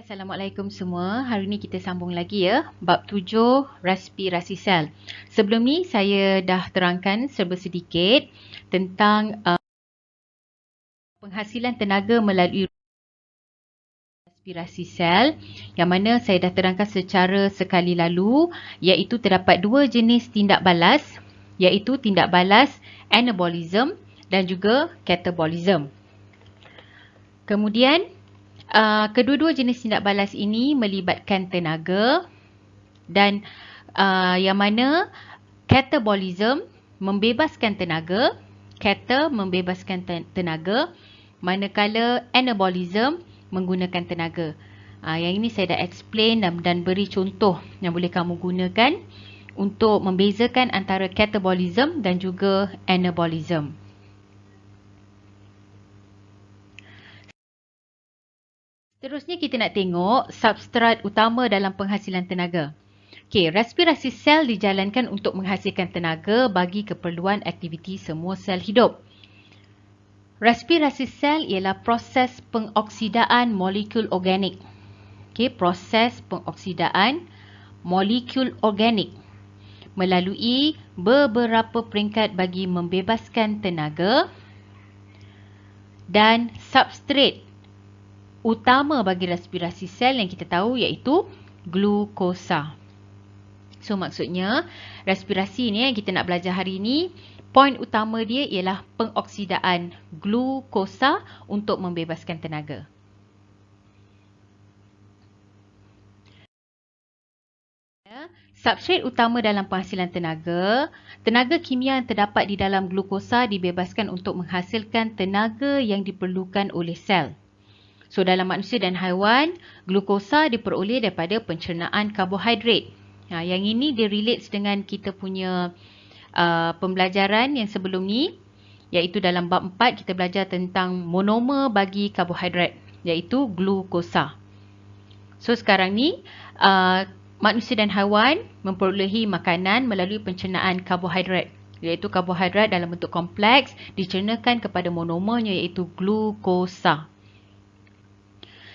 Assalamualaikum semua. Hari ini kita sambung lagi ya, bab 7 respirasi sel. Sebelum ni saya dah terangkan serba sedikit tentang penghasilan tenaga melalui respirasi sel, yang mana saya dah terangkan secara sekali lalu, iaitu terdapat dua jenis tindak balas, iaitu tindak balas anabolism dan juga katabolism. Kemudian kedua-dua jenis tindak balas ini melibatkan tenaga dan yang mana katabolism membebaskan tenaga, tenaga, manakala anabolism menggunakan tenaga. Yang ini saya dah explain dan beri contoh yang boleh kamu gunakan untuk membezakan antara katabolism dan juga anabolism. Seterusnya kita nak tengok substrat utama dalam penghasilan tenaga. Okey, respirasi sel dijalankan untuk menghasilkan tenaga bagi keperluan aktiviti semua sel hidup. Respirasi sel ialah proses pengoksidaan molekul organik. Okey, proses pengoksidaan molekul organik melalui beberapa peringkat bagi membebaskan tenaga dan substrat utama bagi respirasi sel yang kita tahu iaitu glukosa. So maksudnya respirasi ni yang kita nak belajar hari ini, poin utama dia ialah pengoksidaan glukosa untuk membebaskan tenaga. Substrat utama dalam penghasilan tenaga, tenaga kimia yang terdapat di dalam glukosa dibebaskan untuk menghasilkan tenaga yang diperlukan oleh sel. So dalam manusia dan haiwan, glukosa diperoleh daripada pencernaan karbohidrat. Yang ini dia relates dengan kita punya pembelajaran yang sebelum ni, iaitu dalam bab 4 kita belajar tentang monomer bagi karbohidrat, iaitu glukosa. So sekarang ni manusia dan haiwan memperolehi makanan melalui pencernaan karbohidrat, iaitu karbohidrat dalam bentuk kompleks dicernakan kepada monomernya iaitu glukosa.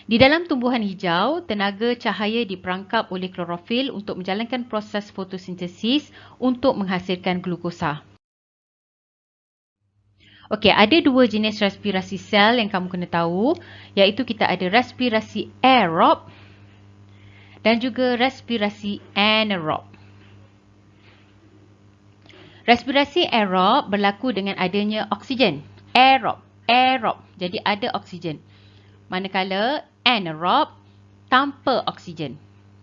Di dalam tumbuhan hijau, tenaga cahaya diperangkap oleh klorofil untuk menjalankan proses fotosintesis untuk menghasilkan glukosa. Okey, ada dua jenis respirasi sel yang kamu kena tahu, iaitu kita ada respirasi aerob dan juga respirasi anaerob. Respirasi aerob berlaku dengan adanya oksigen. Aerob. Jadi ada oksigen. Manakala anaerob tanpa oksigen.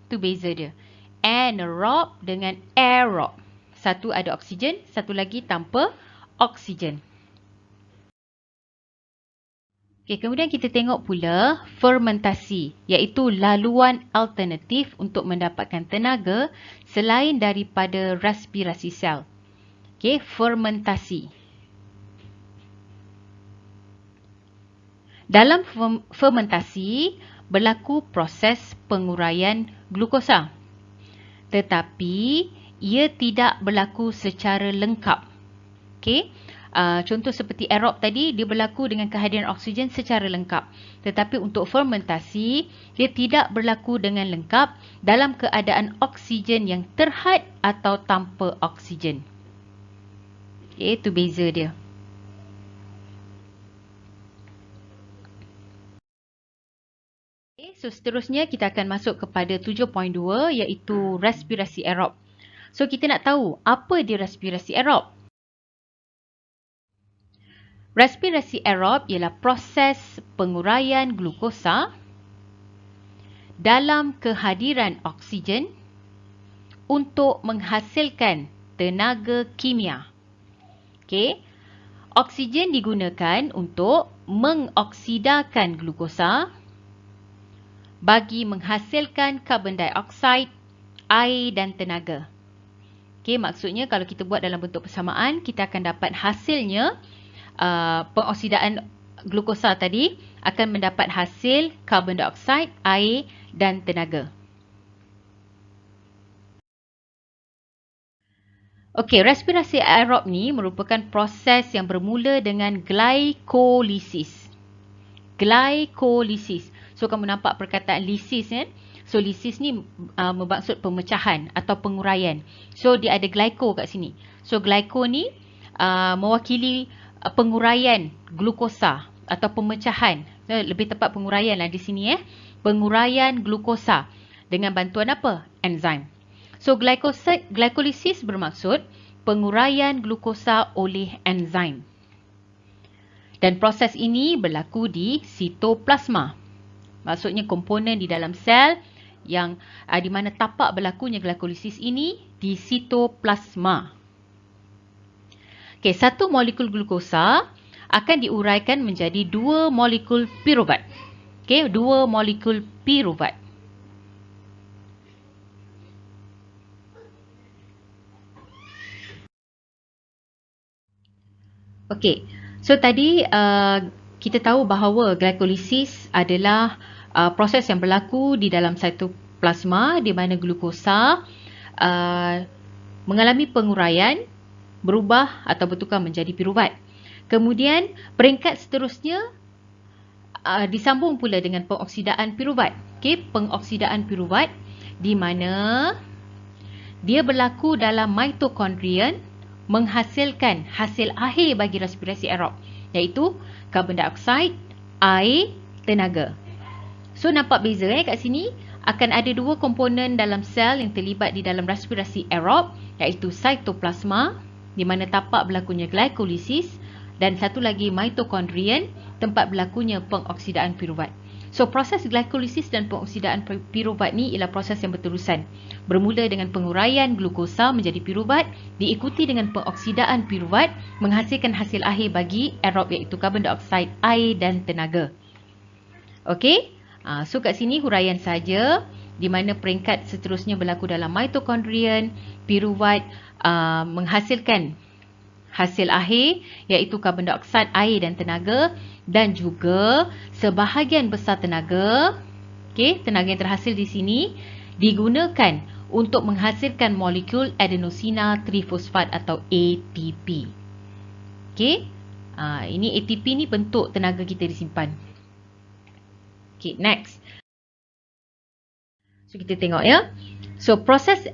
Itu beza dia. Anaerob dengan aerob. Satu ada oksigen, satu lagi tanpa oksigen. Okey, kemudian kita tengok pula fermentasi, iaitu laluan alternatif untuk mendapatkan tenaga selain daripada respirasi sel. Okey, fermentasi. Dalam fermentasi, berlaku proses penguraian glukosa. Tetapi, ia tidak berlaku secara lengkap. Okay? Contoh seperti aerob tadi, dia berlaku dengan kehadiran oksigen secara lengkap. Tetapi untuk fermentasi, dia tidak berlaku dengan lengkap dalam keadaan oksigen yang terhad atau tanpa oksigen. Okay, itu beza dia. So seterusnya kita akan masuk kepada 7.2 iaitu respirasi aerob. So kita nak tahu apa dia respirasi aerob. Respirasi aerob ialah proses penguraian glukosa dalam kehadiran oksigen untuk menghasilkan tenaga kimia. Okey. Oksigen digunakan untuk mengoksidakan glukosa bagi menghasilkan karbon dioksida, air dan tenaga. Okey, maksudnya kalau kita buat dalam bentuk persamaan, kita akan dapat hasilnya pengoksidaan glukosa tadi akan mendapat hasil karbon dioksida, air dan tenaga. Okey, respirasi aerob ni merupakan proses yang bermula dengan glikolisis. So kamu nampak perkataan lysis kan. So lysis ni bermaksud pemecahan atau penguraian. So dia ada glyco kat sini. So glyco ni mewakili penguraian glukosa atau pemecahan. So, lebih tepat penguraian lah di sini Penguraian glukosa dengan bantuan apa? Enzim. So glycolysis bermaksud penguraian glukosa oleh enzim. Dan proses ini berlaku di sitoplasma. Maksudnya komponen di dalam sel yang di mana tapak berlakunya glycolysis ini di sitoplasma. Okey, satu molekul glukosa akan diuraikan menjadi 2 molekul piruvat. Okey, 2 molekul piruvat. Okey, so tadi kita tahu bahawa glycolysis adalah proses yang berlaku di dalam sitoplasma di mana glukosa mengalami penguraian, berubah atau bertukar menjadi piruvat. Kemudian peringkat seterusnya disambung pula dengan pengoksidaan piruvat. Okey, pengoksidaan piruvat di mana dia berlaku dalam mitokondrian menghasilkan hasil akhir bagi respirasi aerob, iaitu karbon dioksida, air, tenaga. So nampak beza kat sini akan ada 2 komponen dalam sel yang terlibat di dalam respirasi aerob, iaitu sitoplasma di mana tapak berlakunya glycolysis dan satu lagi mitokondrian tempat berlakunya pengoksidaan piruvat. So proses glycolysis dan pengoksidaan piruvat ni ialah proses yang berterusan. Bermula dengan penguraian glukosa menjadi piruvat, diikuti dengan pengoksidaan piruvat menghasilkan hasil akhir bagi aerob iaitu karbon dioksida, air dan tenaga. Okey, so kat sini huraian saja di mana peringkat seterusnya berlaku dalam mitokondrian, piruvat menghasilkan hasil akhir iaitu karbon dioksida, air dan tenaga, dan juga sebahagian besar tenaga, tenaga yang terhasil di sini digunakan untuk menghasilkan molekul adenosina trifosfat atau ATP. Ini ATP ni bentuk tenaga kita disimpan. Next. So kita tengok So proses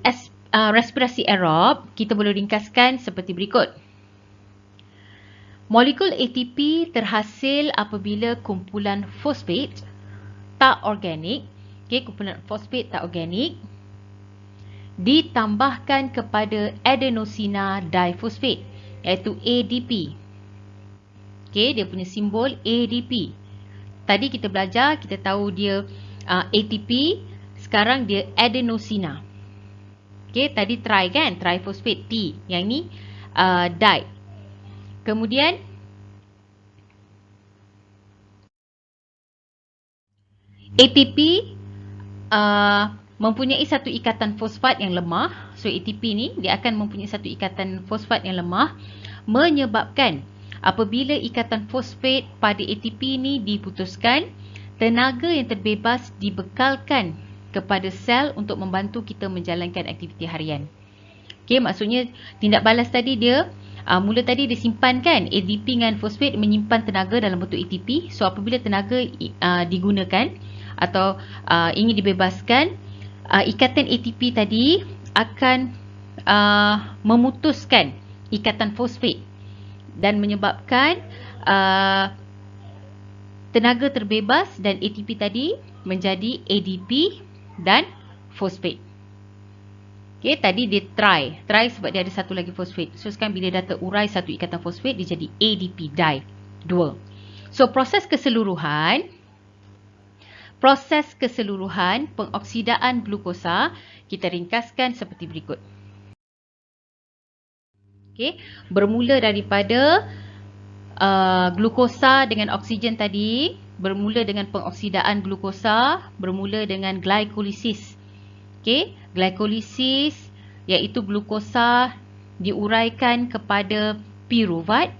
respirasi aerob kita boleh ringkaskan seperti berikut. Molekul ATP terhasil apabila kumpulan fosfat tak organik, kumpulan fosfat tak organik ditambahkan kepada adenosina difosfat iaitu ADP. Dia punya simbol ADP. Tadi kita belajar, kita tahu dia ATP, sekarang dia adenosina. Tadi tri kan, trifosfat T, yang ni di. Kemudian ATP mempunyai satu ikatan fosfat yang lemah. So ATP ni dia akan mempunyai satu ikatan fosfat yang lemah, menyebabkan apabila ikatan fosfat pada ATP ni diputuskan, tenaga yang terbebas dibekalkan kepada sel untuk membantu kita menjalankan aktiviti harian. Maksudnya tindak balas tadi dia mula tadi disimpan kan, ADP dengan fosfat menyimpan tenaga dalam bentuk ATP. So apabila tenaga digunakan atau ingin dibebaskan, ikatan ATP tadi akan memutuskan ikatan fosfat dan menyebabkan tenaga terbebas dan ATP tadi menjadi ADP dan fosfat. Tadi dia tri sebab dia ada satu lagi fosfat. So sekarang bila dah terurai satu ikatan fosfat, dia jadi ADP, di, 2. So proses keseluruhan pengoksidaan glukosa kita ringkaskan seperti berikut. Bermula daripada glukosa dengan oksigen tadi, bermula dengan pengoksidaan glukosa, bermula dengan glycolysis. Glycolysis iaitu glukosa diuraikan kepada piruvat.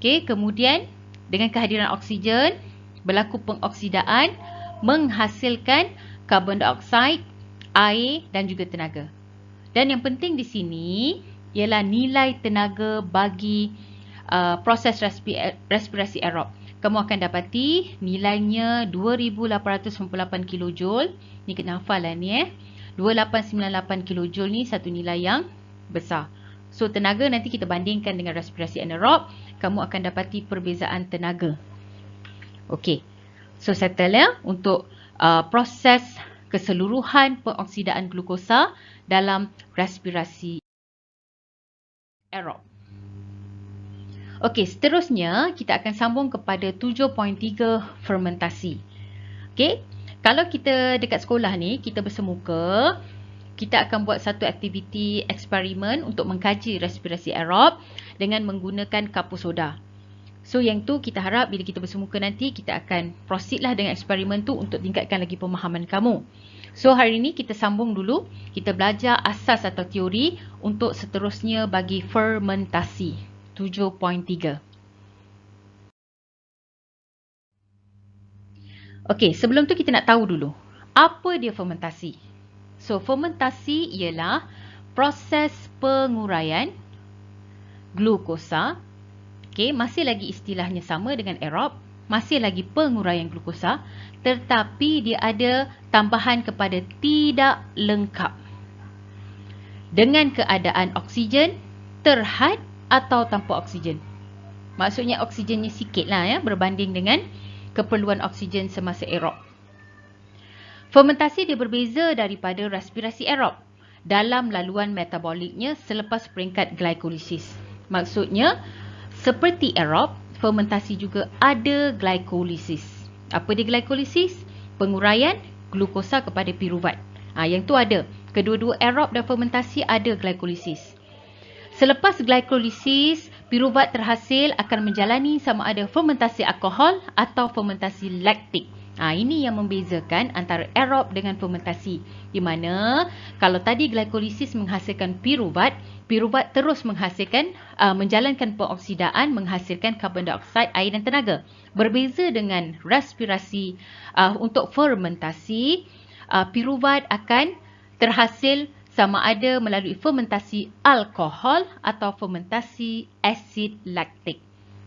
Kemudian dengan kehadiran oksigen berlaku pengoksidaan menghasilkan karbon dioksida, air dan juga tenaga. Dan yang penting di sini ialah nilai tenaga bagi proses respirasi aerob. kamu akan dapati nilainya 2898 kilojoule. Ni kena hafal lah ni 2898 kilojoule ni satu nilai yang besar. So tenaga nanti kita bandingkan dengan respirasi anaerob, kamu akan dapati perbezaan tenaga. Okey. So settle ya untuk proses keseluruhan pengoksidaan glukosa dalam respirasi aerob. Okey, seterusnya kita akan sambung kepada 7.3 fermentasi. Okey, kalau kita dekat sekolah ni, kita bersemuka, kita akan buat satu aktiviti eksperimen untuk mengkaji respirasi aerob dengan menggunakan kapur soda. So yang tu kita harap bila kita bersemuka nanti, kita akan proceed lah dengan eksperimen tu untuk tingkatkan lagi pemahaman kamu. So hari ini kita sambung dulu, kita belajar asas atau teori untuk seterusnya bagi fermentasi. 7.3. Okey, sebelum tu kita nak tahu dulu, apa dia fermentasi? So, fermentasi ialah proses penguraian glukosa. Okey, masih lagi istilahnya sama dengan aerob, masih lagi penguraian glukosa, tetapi dia ada tambahan kepada tidak lengkap. Dengan keadaan oksigen terhad atau tanpa oksigen. Maksudnya oksigennya sikit lah ya, berbanding dengan keperluan oksigen semasa aerob. Fermentasi dia berbeza daripada respirasi aerob dalam laluan metaboliknya selepas peringkat glikolisis. Maksudnya, seperti aerob, fermentasi juga ada glikolisis. Apa dia glikolisis? Penguraian glukosa kepada piruvat. Yang tu ada. Kedua-dua aerob dan fermentasi ada glikolisis. Selepas glikolisis, piruvat terhasil akan menjalani sama ada fermentasi alkohol atau fermentasi laktik. Ini yang membezakan antara aerob dengan fermentasi. Di mana kalau tadi glikolisis menghasilkan piruvat, piruvat terus menghasilkan, menjalankan pengoksidaan, menghasilkan karbon dioksida, air dan tenaga. Berbeza dengan respirasi, untuk fermentasi, piruvat akan terhasil sama ada melalui fermentasi alkohol atau fermentasi asid laktik.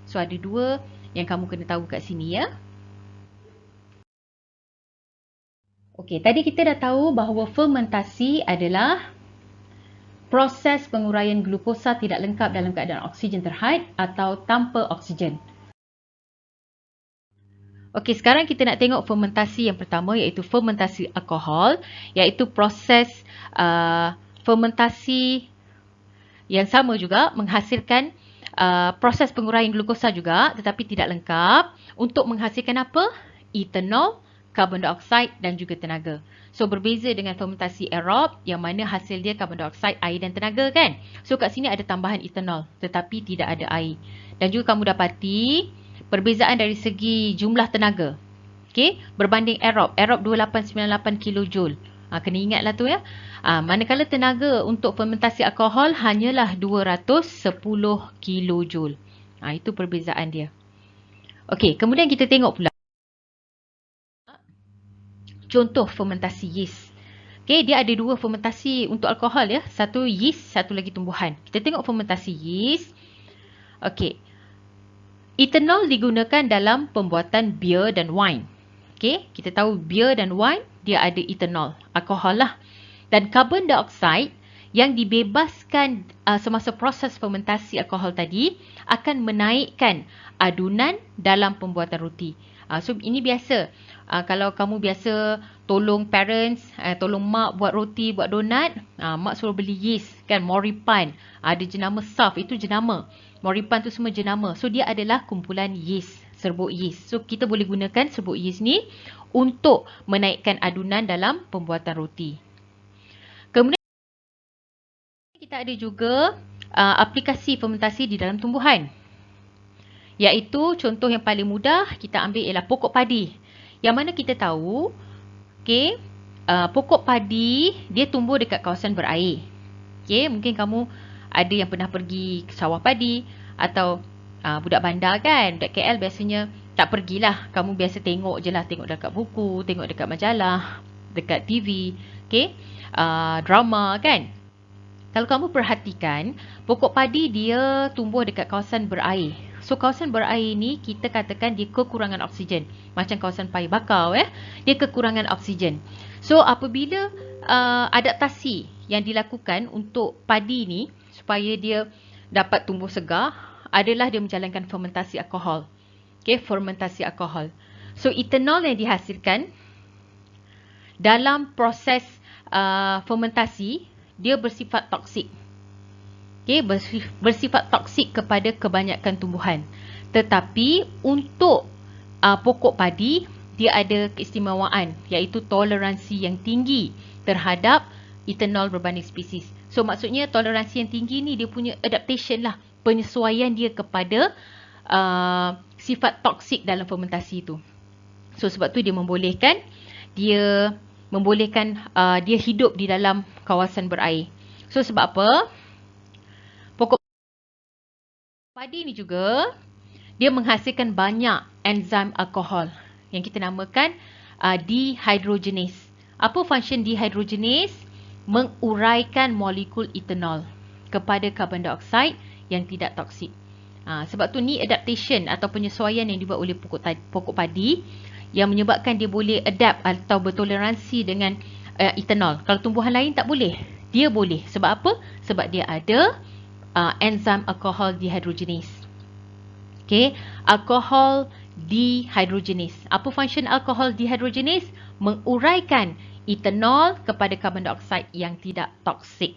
So ada dua yang kamu kena tahu kat sini ya. Okey, tadi kita dah tahu bahawa fermentasi adalah proses penguraian glukosa tidak lengkap dalam keadaan oksigen terhad atau tanpa oksigen. Okey, sekarang kita nak tengok fermentasi yang pertama iaitu fermentasi alkohol, iaitu proses fermentasi yang sama juga menghasilkan proses penguraian glukosa juga tetapi tidak lengkap untuk menghasilkan apa? Etanol, karbon dioksida dan juga tenaga. So berbeza dengan fermentasi aerob yang mana hasil dia karbon dioksida, air dan tenaga kan. So kat sini ada tambahan etanol tetapi tidak ada air. Dan juga kamu dapati perbezaan dari segi jumlah tenaga. Okey, berbanding aerob. Aerob 2898 kilojoule. Kena ingatlah tu ya. Manakala tenaga untuk fermentasi alkohol hanyalah 210 kilojoule. Itu perbezaan dia. Okey, kemudian kita tengok pula contoh fermentasi yeast. Okey, dia ada dua fermentasi untuk alkohol ya. Satu yeast, satu lagi tumbuhan. Kita tengok fermentasi yeast. Okey. Etanol digunakan dalam pembuatan beer dan wine. Okey, kita tahu beer dan wine dia ada etanol, alkohol lah. Dan karbon dioksida yang dibebaskan semasa proses fermentasi alkohol tadi akan menaikkan adunan dalam pembuatan roti. So ini biasa. Kalau kamu biasa tolong parents, tolong mak buat roti, buat donat, mak suruh beli yeast kan, moripan. Ada jenama saf, itu jenama. Moripan tu semua jenama. So dia adalah kumpulan yeast, serbuk yeast. So kita boleh gunakan serbuk yeast ni untuk menaikkan adunan dalam pembuatan roti. Kemudian kita ada juga aplikasi fermentasi di dalam tumbuhan. Iaitu contoh yang paling mudah kita ambil ialah pokok padi. Yang mana kita tahu, okay, pokok padi dia tumbuh dekat kawasan berair. Okay, mungkin kamu ada yang pernah pergi ke sawah padi atau budak bandar kan, budak KL biasanya tak pergilah. Kamu biasa tengok je lah, tengok dekat buku, tengok dekat majalah, dekat TV, okay, drama kan. Kalau kamu perhatikan, pokok padi dia tumbuh dekat kawasan berair. So kawasan berair ni kita katakan dia kekurangan oksigen. Macam kawasan paya bakau dia kekurangan oksigen. So apabila adaptasi yang dilakukan untuk padi ni supaya dia dapat tumbuh segar adalah dia menjalankan fermentasi alkohol. Fermentasi alkohol. So etanol yang dihasilkan dalam proses fermentasi dia bersifat toksik. Bersifat toksik kepada kebanyakan tumbuhan. Tetapi untuk pokok padi, dia ada keistimewaan iaitu toleransi yang tinggi terhadap etanol berbanding spesies. So maksudnya toleransi yang tinggi ni dia punya adaptation lah, penyesuaian dia kepada sifat toksik dalam fermentasi itu. So sebab tu dia membolehkan dia hidup di dalam kawasan berair. So sebab apa? Pokok padi ni juga dia menghasilkan banyak enzim alkohol yang kita namakan dehydrogenase. Apa function dehydrogenase? Menguraikan molekul etanol kepada karbon dioksida yang tidak toksik. Sebab tu ni adaptation atau penyesuaian yang dibuat oleh pokok padi yang menyebabkan dia boleh adapt atau bertoleransi dengan etanol. Kalau tumbuhan lain tak boleh. Dia boleh. Sebab apa? Sebab dia ada enzim alkohol dehydrogenase. Alkohol dehydrogenase. Apa function alkohol dehydrogenase? Menguraikan etanol kepada karbon dioksida yang tidak toksik.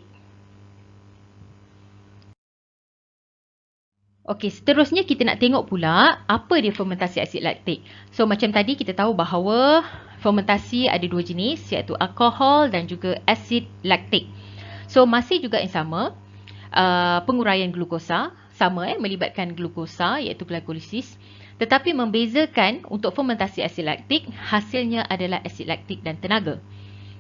Okey, seterusnya kita nak tengok pula apa dia fermentasi asid laktik. So macam tadi kita tahu bahawa fermentasi ada dua jenis iaitu alkohol dan juga asid laktik. So masih juga yang sama, penguraian glukosa sama melibatkan glukosa iaitu glykolisis. Tetapi membezakan untuk fermentasi asid laktik hasilnya adalah asid laktik dan tenaga.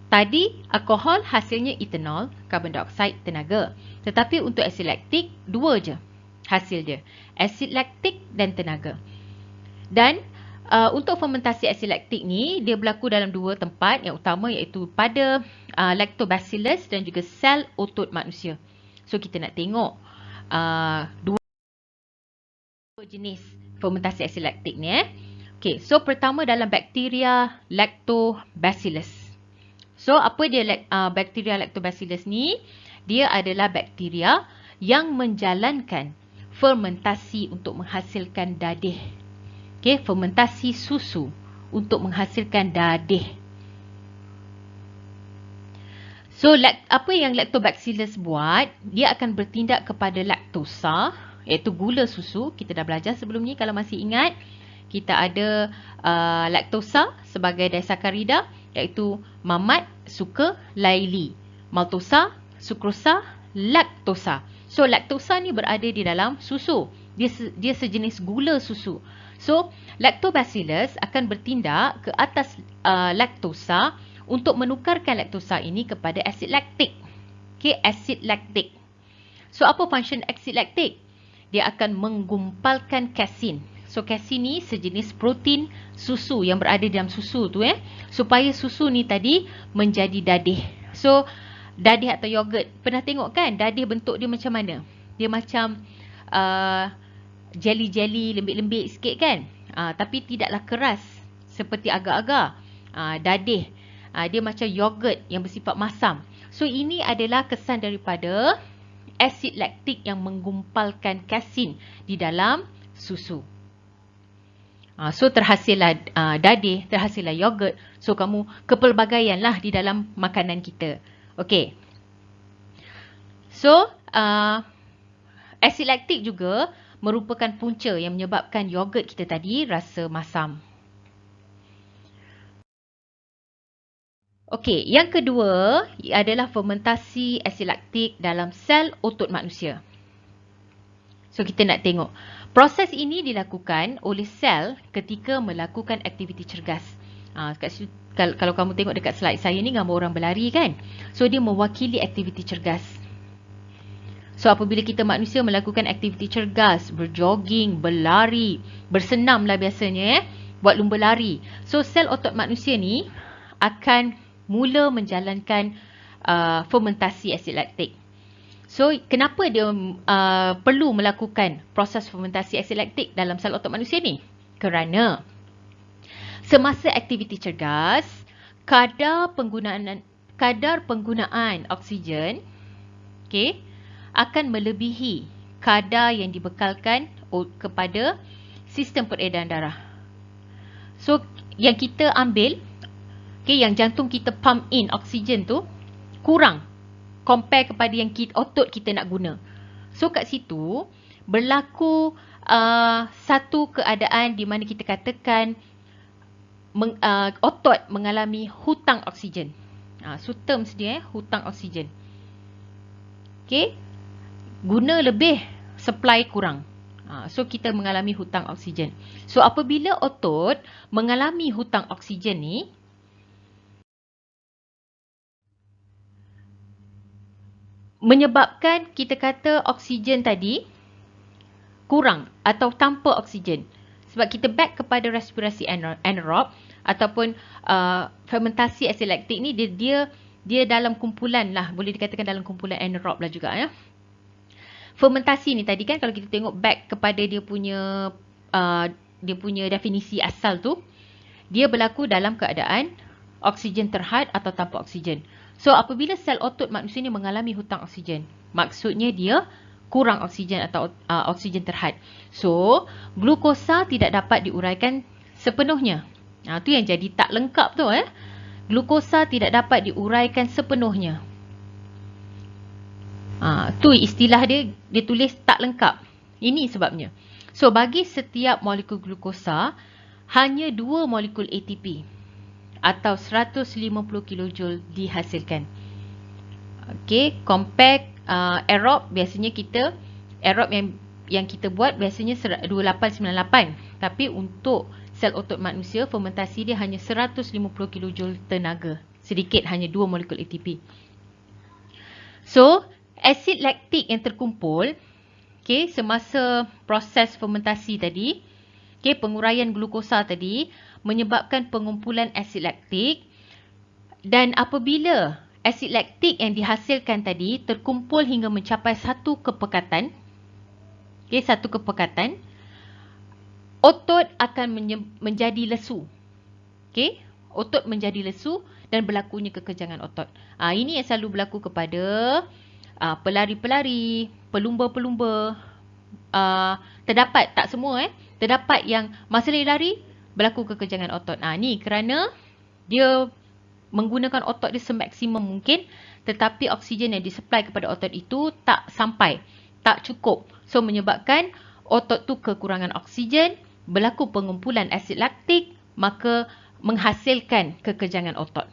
Tadi alkohol hasilnya etanol, karbon dioksida, tenaga. Tetapi untuk asid laktik dua je hasil dia, asid laktik dan tenaga. Dan untuk fermentasi asid laktik ni dia berlaku dalam dua tempat yang utama iaitu pada lactobacillus dan juga sel otot manusia. So kita nak tengok dua jenis fermentasi asid laktik ni Okey, so pertama dalam bakteria lactobacillus. So apa dia bakteria lactobacillus ni? Dia adalah bakteria yang menjalankan fermentasi untuk menghasilkan dadih. Fermentasi susu untuk menghasilkan dadih. So apa yang lactobacillus buat? Dia akan bertindak kepada laktosa, iaitu gula susu. Kita dah belajar sebelum ni kalau masih ingat. Kita ada laktosa sebagai disakarida, iaitu mamat, suker, laili. Maltosa, sukrosa, laktosa. So laktosa ni berada di dalam susu. Dia sejenis gula susu. So lactobacillus akan bertindak ke atas laktosa untuk menukarkan laktosa ini kepada asid laktik. Asid laktik. So apa function asid laktik? Dia akan menggumpalkan kasin. So kasin ni sejenis protein susu yang berada dalam susu tu supaya susu ni tadi menjadi dadih. So dadih atau yogurt, pernah tengok kan dadih bentuk dia macam mana? Dia macam jelly-jelly lembik-lembik sikit kan? Tapi tidaklah keras seperti agar-agar. Dadih, dia macam yogurt yang bersifat masam. So ini adalah kesan daripada asid laktik yang menggumpalkan kasin di dalam susu. So terhasillah dadih, terhasillah yogurt. So kamu kepelbagaianlah di dalam makanan kita. Okey. So, asid laktik juga merupakan punca yang menyebabkan yogurt kita tadi rasa masam. Okey, yang kedua adalah fermentasi asid laktik dalam sel otot manusia. So, kita nak tengok. Proses ini dilakukan oleh sel ketika melakukan aktiviti cergas. Kalau kamu tengok dekat slide saya ni gambar orang berlari kan. So dia mewakili aktiviti cergas. So apabila kita manusia melakukan aktiviti cergas, berjoging, berlari, bersenam lah biasanya buat lumba lari. So sel otot manusia ni akan mula menjalankan fermentasi asid laktik. So, kenapa dia perlu melakukan proses fermentasi asid laktik dalam sel otot manusia ni? Kerana semasa aktiviti cergas, kadar penggunaan oksigen akan melebihi kadar yang dibekalkan kepada sistem peredaran darah. So, yang kita ambil, yang jantung kita pump in oksigen tu kurang compare kepada yang otot kita nak guna. So, kat situ berlaku satu keadaan di mana kita katakan otot mengalami hutang oksigen. So, terms dia hutang oksigen. Guna lebih, supply kurang. So, kita mengalami hutang oksigen. So, apabila otot mengalami hutang oksigen ni, menyebabkan kita kata oksigen tadi kurang atau tanpa oksigen. Sebab kita back kepada respirasi anaerob ataupun fermentasi asid laktik ni dia dalam kumpulan lah, boleh dikatakan dalam kumpulan anaerob lah juga ya. Fermentasi ni tadi kan kalau kita tengok back kepada dia punya definisi asal tu, dia berlaku dalam keadaan oksigen terhad atau tanpa oksigen. So, apabila sel otot manusia ni mengalami hutang oksigen, maksudnya dia kurang oksigen atau oksigen terhad. So, glukosa tidak dapat diuraikan sepenuhnya. Tu yang jadi tak lengkap tu. Glukosa tidak dapat diuraikan sepenuhnya. Tu istilah dia tulis tak lengkap. Ini sebabnya. So, bagi setiap molekul glukosa, hanya 2 molekul ATP atau 150 kJ dihasilkan. Compare aerob, biasanya aerob yang kita buat biasanya 2898. Tapi untuk sel otot manusia, fermentasi dia hanya 150 kJ tenaga. Sedikit, hanya 2 molekul ATP. So, asid laktik yang terkumpul semasa proses fermentasi tadi, penguraian glukosa tadi menyebabkan pengumpulan asid laktik, dan apabila asid laktik yang dihasilkan tadi terkumpul hingga mencapai satu kepekatan, otot akan menjadi lesu. Otot menjadi lesu dan berlakunya kekejangan otot. Ini yang selalu berlaku kepada pelari-pelari, pelumba-pelumba. Terdapat, tak semua terdapat yang masa lari berlaku kekejangan otot. Ni kerana dia menggunakan otot dia semaksimum mungkin, tetapi oksigen yang disupply kepada otot itu tak sampai, tak cukup. So, menyebabkan otot tu kekurangan oksigen, berlaku pengumpulan asid laktik, maka menghasilkan kekejangan otot.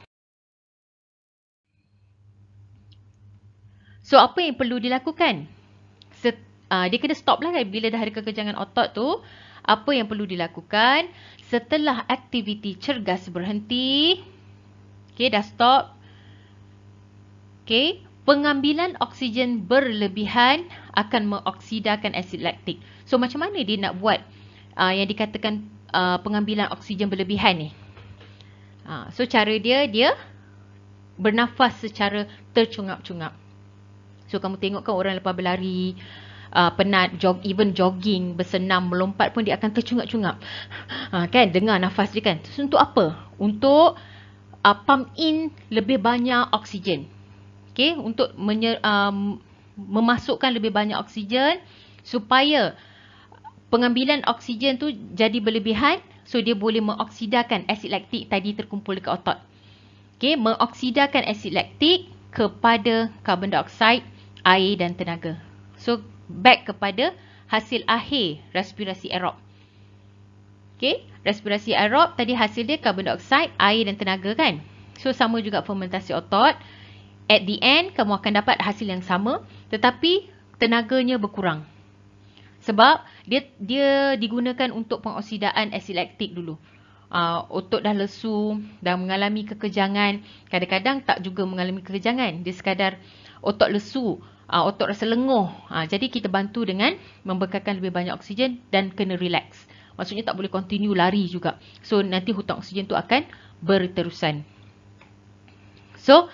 So, apa yang perlu dilakukan? Dia kena stop lah bila dah ada kekejangan otot tu. Apa yang perlu dilakukan? Setelah aktiviti cergas berhenti, dah stop. Pengambilan oksigen berlebihan akan mengoksidakan asid laktik. So, macam mana dia nak buat yang dikatakan pengambilan oksigen berlebihan ni? So, cara dia bernafas secara tercungap-cungap. So, kamu tengok kan orang lepas berlari, penat, even jogging, bersenam, melompat pun dia akan tercungap-cungap. Kan, dengar nafas dia kan. Terus untuk apa? Untuk pump in lebih banyak oksigen. Untuk memasukkan lebih banyak oksigen supaya pengambilan oksigen tu jadi berlebihan. So, dia boleh mengoksidakan asid laktik tadi terkumpul dekat otot. Mengoksidakan asid laktik kepada karbon dioksida, air dan tenaga. So, back kepada hasil akhir respirasi aerob. Respirasi aerob tadi hasil dia karbon dioksida, air dan tenaga kan. So, sama juga fermentasi otot. At the end, kamu akan dapat hasil yang sama, tetapi tenaganya berkurang. Sebab dia digunakan untuk pengoksidaan asid laktik dulu. Otot dah lesu, dah mengalami kekejangan. Kadang-kadang tak juga mengalami kekejangan. Dia sekadar otot lesu, otot rasa lenguh. Jadi kita bantu dengan membekalkan lebih banyak oksigen dan kena relax. Maksudnya tak boleh continue lari juga. So, nanti hutang oksigen tu akan berterusan. So,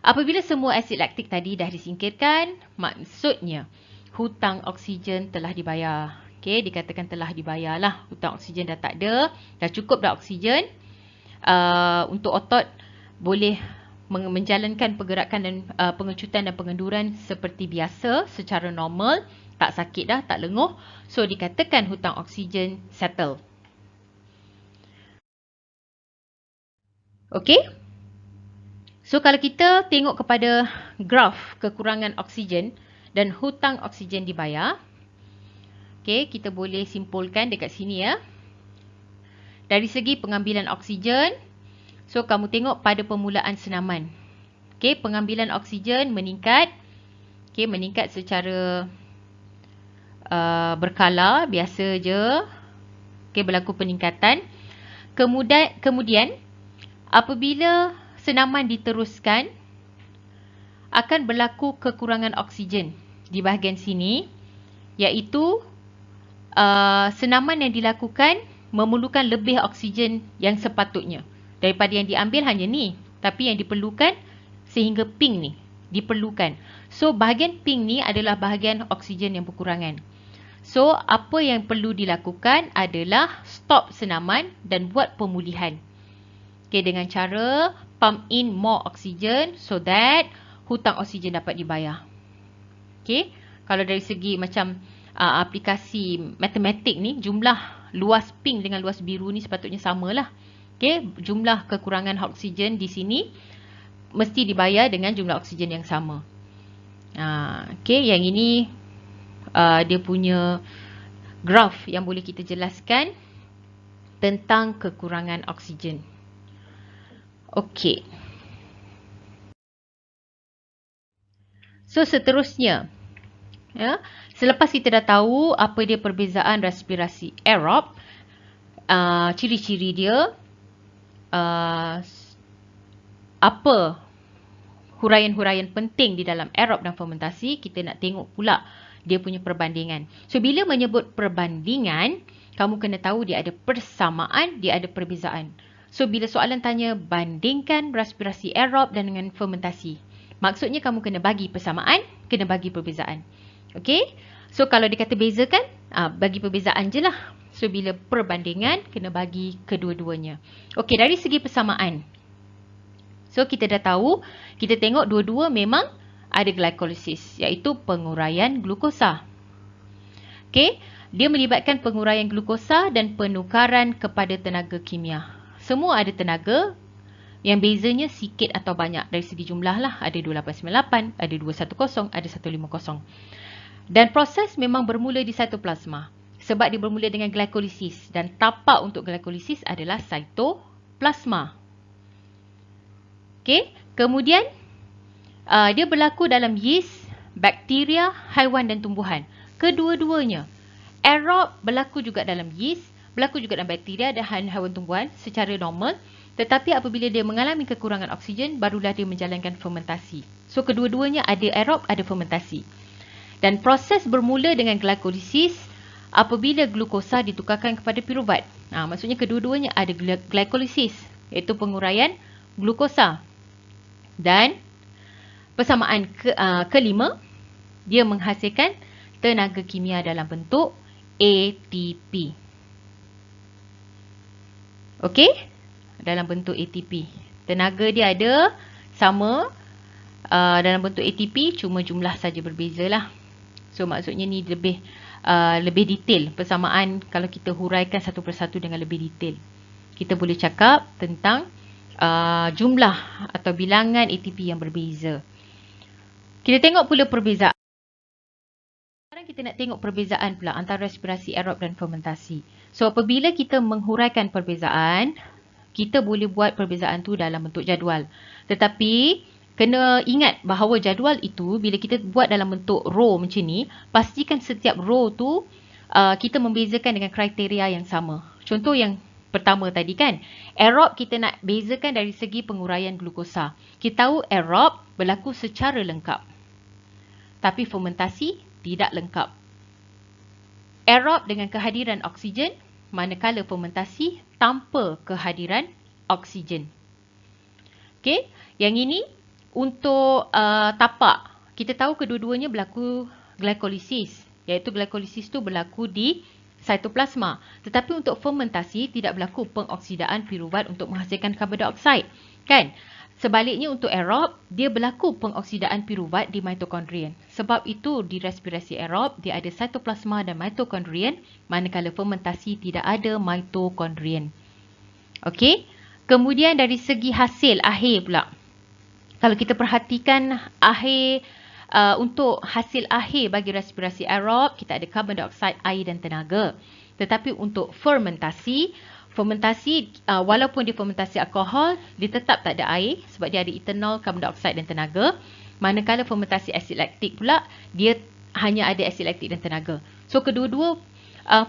Apabila semua asid laktik tadi dah disingkirkan, maksudnya hutang oksigen telah dibayar. Okey, dikatakan telah dibayar lah. Hutang oksigen dah tak ada, dah cukup dah oksigen. Untuk otot boleh menjalankan pergerakan dan pengecutan dan pengenduran seperti biasa secara normal, tak sakit dah, tak lenguh. So dikatakan hutang oksigen settle. Okey. So kalau kita tengok kepada graf kekurangan oksigen dan hutang oksigen dibayar, okey, kita boleh simpulkan dekat sini ya. Dari segi pengambilan oksigen, so kamu tengok pada permulaan senaman. Okey, pengambilan oksigen meningkat. Okey, meningkat secara berkala, biasa je. Okey, berlaku peningkatan. Kemudian apabila senaman diteruskan, akan berlaku kekurangan oksigen di bahagian sini, iaitu senaman yang dilakukan memerlukan lebih oksigen yang sepatutnya daripada yang diambil hanya ni, tapi yang diperlukan sehingga pink ni diperlukan. So bahagian pink ni adalah bahagian oksigen yang berkurangan. So apa yang perlu dilakukan adalah stop senaman dan buat pemulihan. Okay, dengan cara pump in more oxygen so that hutang oksigen dapat dibayar. Okay, kalau dari segi macam aplikasi matematik ni, jumlah luas pink dengan luas biru ni sepatutnya samalah. Okay, jumlah kekurangan oksigen di sini mesti dibayar dengan jumlah oksigen yang sama. Okay, yang ini dia punya graf yang boleh kita jelaskan tentang kekurangan oksigen. Okey. So seterusnya, ya, selepas kita dah tahu apa dia perbezaan respirasi aerob, ciri-ciri dia, apa huraian-huraian penting di dalam aerob dan fermentasi, kita nak tengok pula dia punya perbandingan. So bila menyebut perbandingan, kamu kena tahu dia ada persamaan, dia ada perbezaan. So bila soalan tanya bandingkan respirasi aerob dan dengan fermentasi, maksudnya kamu kena bagi persamaan, kena bagi perbezaan. Okey? So kalau dikata bezakan, bagi perbezaan je lah. So bila perbandingan, kena bagi kedua-duanya. Okey, dari segi persamaan. So kita dah tahu, kita tengok dua-dua memang ada glycolysis, iaitu penguraian glukosa. Okey, dia melibatkan penguraian glukosa dan penukaran kepada tenaga kimia. Semua ada tenaga, yang bezanya sikit atau banyak dari segi jumlah lah. Ada 2898, ada 210, ada 150. Dan proses memang bermula di satu plasma. Sebab dia bermula dengan glycolysis. Dan tapak untuk glycolysis adalah cytoplasma. Okay. Kemudian, dia berlaku dalam yeast, bakteria, haiwan dan tumbuhan. Kedua-duanya. Aerob berlaku juga dalam yeast, berlaku juga dalam bakteria dan haiwan tumbuhan secara normal. Tetapi apabila dia mengalami kekurangan oksigen, barulah dia menjalankan fermentasi. So, kedua-duanya ada aerob, ada fermentasi. Dan proses bermula dengan glycolysis apabila glukosa ditukarkan kepada piruvat. Maksudnya kedua-duanya ada glycolysis, iaitu penguraian glukosa. Dan persamaan kelima, dia menghasilkan tenaga kimia dalam bentuk ATP. Okey? Dalam bentuk ATP. Tenaga dia ada sama dalam bentuk ATP, cuma jumlah saja berbezalah. So maksudnya ni lebih detail. Persamaan kalau kita huraikan satu persatu dengan lebih detail, kita boleh cakap tentang jumlah atau bilangan ATP yang berbeza. Kita tengok pula perbezaan. Sekarang kita nak tengok perbezaan pula antara respirasi aerob dan fermentasi. So apabila kita menghuraikan perbezaan, kita boleh buat perbezaan tu dalam bentuk jadual. Tetapi kena ingat bahawa jadual itu bila kita buat dalam bentuk row macam ni, pastikan setiap row tu kita membezakan dengan kriteria yang sama. Contoh yang pertama tadi kan, aerob kita nak bezakan dari segi penguraian glukosa. Kita tahu aerob berlaku secara lengkap. Tapi fermentasi tidak lengkap. Aerob dengan kehadiran oksigen, manakala fermentasi tanpa kehadiran oksigen. Okey, yang ini Untuk tapak, kita tahu kedua-duanya berlaku glikolisis, iaitu glikolisis tu berlaku di cytoplasma. Tetapi untuk fermentasi tidak berlaku pengoksidaan piruvat untuk menghasilkan karbon dioksida, kan? Sebaliknya untuk aerob, dia berlaku pengoksidaan piruvat di mitokondrian. Sebab itu di respirasi aerob dia ada cytoplasma dan mitokondrian, manakala fermentasi tidak ada mitokondrian. Okey. Kemudian dari segi hasil akhir pula. Kalau kita perhatikan untuk hasil akhir bagi respirasi aerob, kita ada karbon dioksida, air dan tenaga. Tetapi untuk fermentasi walaupun dia fermentasi alkohol, dia tetap tak ada air sebab dia ada etanol, karbon dioksida dan tenaga. Manakala fermentasi asid laktik pula, dia hanya ada asid laktik dan tenaga. So kedua-dua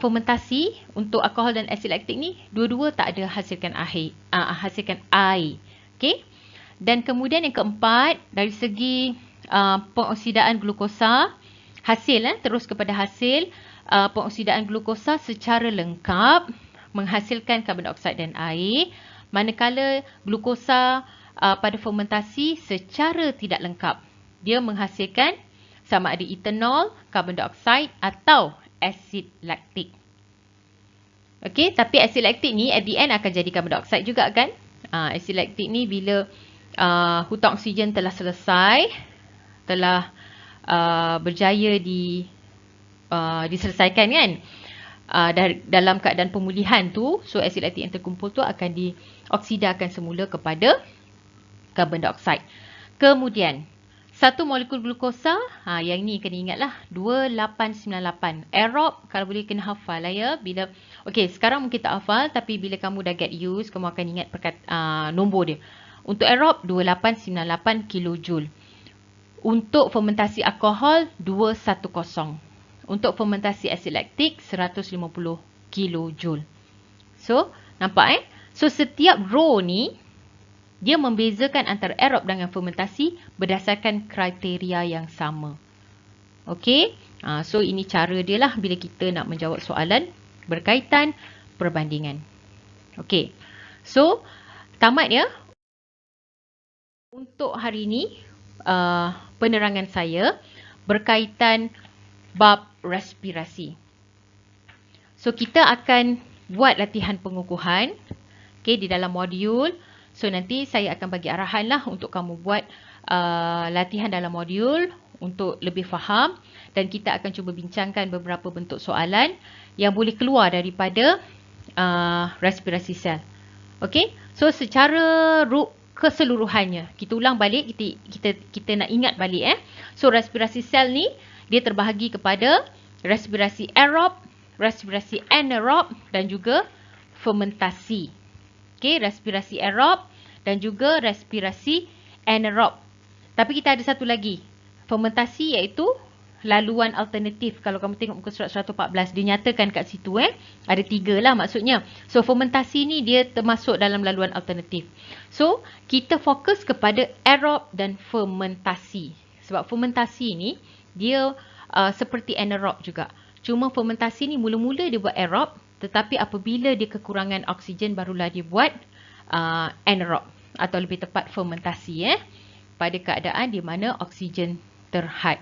fermentasi untuk alkohol dan asid laktik ni, dua-dua tak ada hasilkan air. Okey. Dan kemudian yang keempat, dari segi pengoksidaan glukosa, terus kepada hasil pengoksidaan glukosa secara lengkap menghasilkan karbon dioksida dan air, manakala glukosa pada fermentasi secara tidak lengkap, dia menghasilkan sama ada etanol, karbon dioksida atau asid laktik. Okey, tapi asid laktik ni at the end akan jadi karbon dioksida juga, kan? Asid laktik ni bila hutang oksigen telah selesai, telah berjaya diselesaikan, kan? Dalam keadaan pemulihan tu, so asid laktik yang terkumpul tu akan dioksidakan semula kepada karbon dioksida. Kemudian satu molekul glukosa, yang ni kena ingatlah, 2898. Aerob, kalau boleh kena hafal lah ya. Okey, sekarang mungkin tak hafal, tapi bila kamu dah get used, kamu akan ingat nombor dia. Untuk aerob 2898 kilojoule. Untuk fermentasi alkohol 210. Untuk fermentasi asid laktik 150 kilojoule. So, nampak So, setiap row ni dia membezakan antara aerob dengan fermentasi berdasarkan kriteria yang sama. Okey. So, ini cara dia lah bila kita nak menjawab soalan berkaitan perbandingan. Okey. So, tamat ya. Untuk hari ini, penerangan saya berkaitan bab respirasi. So, kita akan buat latihan pengukuhan di dalam modul. So, nanti saya akan bagi arahan lah untuk kamu buat latihan dalam modul untuk lebih faham. Dan kita akan cuba bincangkan beberapa bentuk soalan yang boleh keluar daripada respirasi sel. Okey? So, secara keseluruhannya, kita ulang balik, kita nak ingat balik. So, respirasi sel ni dia terbahagi kepada respirasi aerob, respirasi anaerob dan juga fermentasi. Okey, respirasi aerob dan juga respirasi anaerob. Tapi kita ada satu lagi, fermentasi, iaitu laluan alternatif. Kalau kamu tengok muka surat 114, dia nyatakan kat situ ada 3 lah maksudnya. So, fermentasi ni dia termasuk dalam laluan alternatif. So, kita fokus kepada aerob dan fermentasi. Sebab fermentasi ni dia seperti anaerob juga. Cuma fermentasi ni mula-mula dia buat aerob, tetapi apabila dia kekurangan oksigen barulah dia buat anaerob, atau lebih tepat fermentasi pada keadaan di mana oksigen terhad.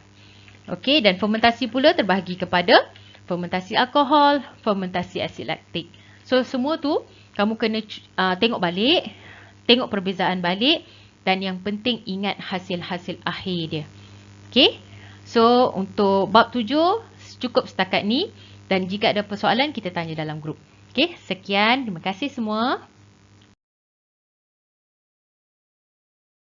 Okey, dan fermentasi pula terbahagi kepada fermentasi alkohol, fermentasi asid laktik. So, semua tu kamu kena tengok balik, tengok perbezaan balik, dan yang penting ingat hasil-hasil akhir dia. Okey, so untuk bab 7 cukup setakat ni, dan jika ada persoalan kita tanya dalam grup. Okey, sekian, terima kasih semua.